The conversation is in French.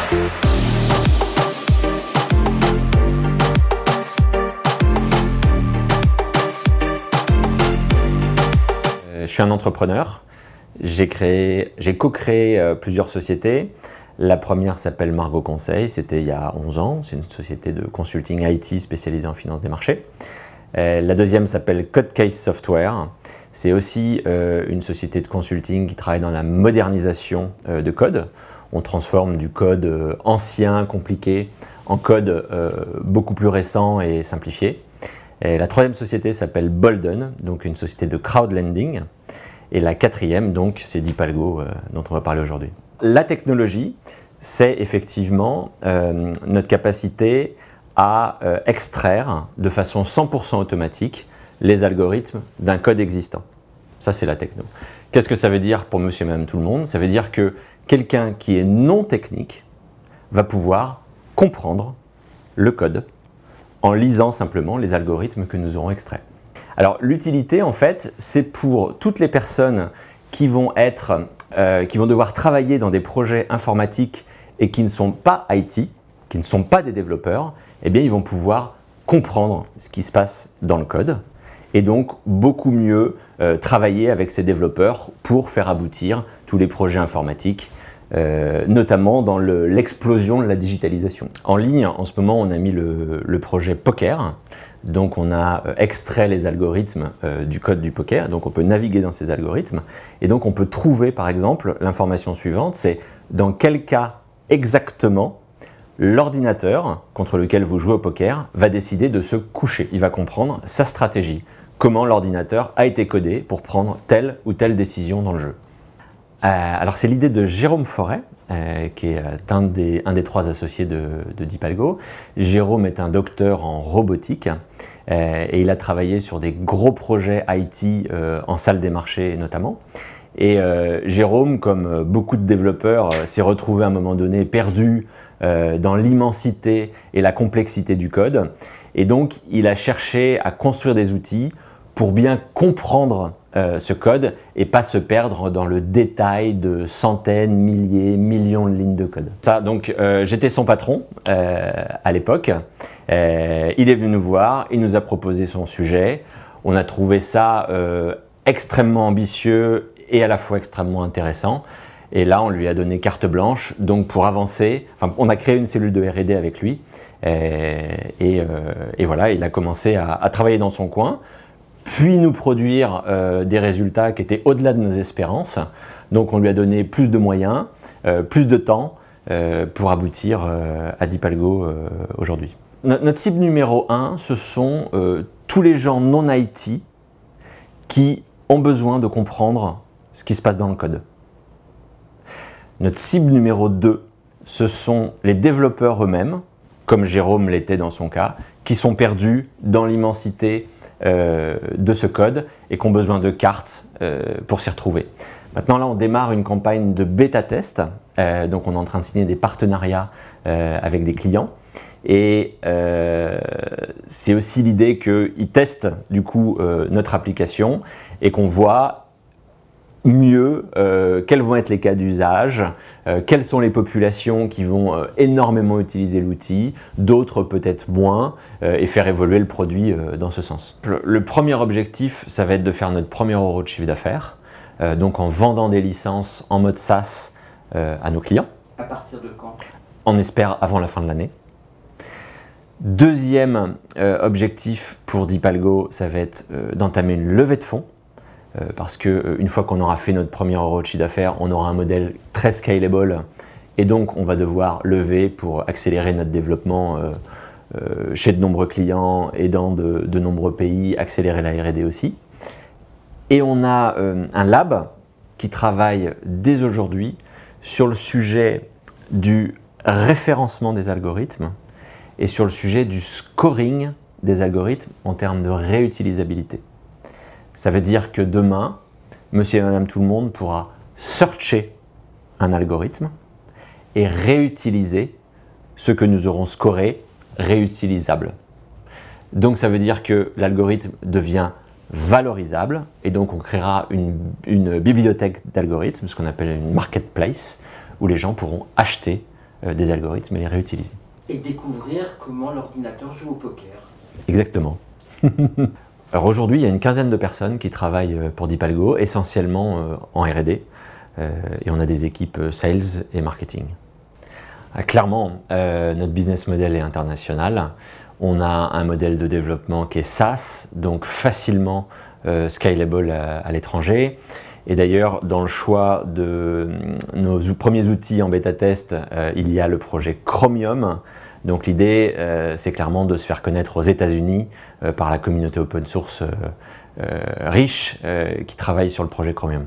Je suis un entrepreneur. J'ai co-créé plusieurs sociétés. La première s'appelle Margot Conseil, c'était il y a 11 ans. C'est une société de consulting IT spécialisée en finance des marchés. La deuxième s'appelle Codecase Software. C'est aussi une société de consulting qui travaille dans la modernisation de code. On transforme du code ancien, compliqué, en code beaucoup plus récent et simplifié. Et la troisième société s'appelle Bolden, donc une société de crowdlending. Et la quatrième, donc, c'est Deepalgo dont on va parler aujourd'hui. La technologie, c'est effectivement notre capacité à extraire de façon 100% automatique les algorithmes d'un code existant. Ça, c'est la techno. Qu'est-ce que ça veut dire pour monsieur et madame tout le monde? Ça veut dire que quelqu'un qui est non technique va pouvoir comprendre le code en lisant simplement les algorithmes que nous aurons extraits. Alors l'utilité, en fait, c'est pour toutes les personnes qui vont devoir travailler dans des projets informatiques et qui ne sont pas IT, qui ne sont pas des développeurs, eh bien ils vont pouvoir comprendre ce qui se passe dans le code et donc beaucoup mieux travailler avec ces développeurs pour faire aboutir tous les projets informatiques, notamment dans l'explosion de la digitalisation. En ligne, en ce moment, on a mis le projet Poker. Donc on a extrait les algorithmes du code du poker, donc on peut naviguer dans ces algorithmes et donc on peut trouver par exemple l'information suivante, c'est dans quel cas exactement l'ordinateur contre lequel vous jouez au poker va décider de se coucher. Il va comprendre sa stratégie, comment l'ordinateur a été codé pour prendre telle ou telle décision dans le jeu. Alors c'est l'idée de Jérôme Forêt, qui est un des trois associés de Deepalgo. Jérôme est un docteur en robotique et il a travaillé sur des gros projets IT en salle des marchés notamment. Et Jérôme, comme beaucoup de développeurs, s'est retrouvé à un moment donné perdu dans l'immensité et la complexité du code. Et donc il a cherché à construire des outils pour bien comprendre ce code et pas se perdre dans le détail de centaines, milliers, millions de lignes de code. Ça, donc j'étais son patron à l'époque. Il est venu nous voir, il nous a proposé son sujet. On a trouvé ça extrêmement ambitieux et à la fois extrêmement intéressant. Et là, on lui a donné carte blanche. Donc pour avancer, on a créé une cellule de R&D avec lui. Et voilà, il a commencé à travailler dans son coin, puis nous produire des résultats qui étaient au-delà de nos espérances. Donc on lui a donné plus de moyens, plus de temps pour aboutir à Deepalgo aujourd'hui. Notre cible numéro 1, ce sont tous les gens non IT qui ont besoin de comprendre ce qui se passe dans le code. Notre cible numéro 2, ce sont les développeurs eux-mêmes, comme Jérôme l'était dans son cas, qui sont perdus dans l'immensité de ce code et qui ont besoin de cartes pour s'y retrouver. Maintenant là on démarre une campagne de bêta-test, donc on est en train de signer des partenariats avec des clients et c'est aussi l'idée qu'ils testent du coup notre application et qu'on voit mieux quels vont être les cas d'usage, quelles sont les populations qui vont énormément utiliser l'outil, d'autres peut-être moins, et faire évoluer le produit dans ce sens. Le premier objectif, ça va être de faire notre premier euro de chiffre d'affaires, donc en vendant des licences en mode SaaS à nos clients. À partir de quand? On espère avant la fin de l'année. Deuxième objectif pour Deepalgo, ça va être d'entamer une levée de fonds. Parce qu'une fois qu'on aura fait notre premier euro de chiffre d'affaires, on aura un modèle très scalable et donc on va devoir lever pour accélérer notre développement chez de nombreux clients et dans de nombreux pays, accélérer la R&D aussi. Et on a un lab qui travaille dès aujourd'hui sur le sujet du référencement des algorithmes et sur le sujet du scoring des algorithmes en termes de réutilisabilité. Ça veut dire que demain, monsieur et madame tout le monde pourra searcher un algorithme et réutiliser ce que nous aurons scoré réutilisable. Donc ça veut dire que l'algorithme devient valorisable et donc on créera une bibliothèque d'algorithmes, ce qu'on appelle une marketplace, où les gens pourront acheter des algorithmes et les réutiliser. Et découvrir comment l'ordinateur joue au poker. Exactement. Alors aujourd'hui, il y a une quinzaine de personnes qui travaillent pour Deepalgo, essentiellement en R&D, et on a des équipes sales et marketing. Clairement, notre business model est international. On a un modèle de développement qui est SaaS, donc facilement scalable à l'étranger. Et d'ailleurs, dans le choix de nos premiers outils en bêta test, il y a le projet Chromium. Donc l'idée, c'est clairement de se faire connaître aux États-Unis par la communauté open source riche qui travaille sur le projet Chromium.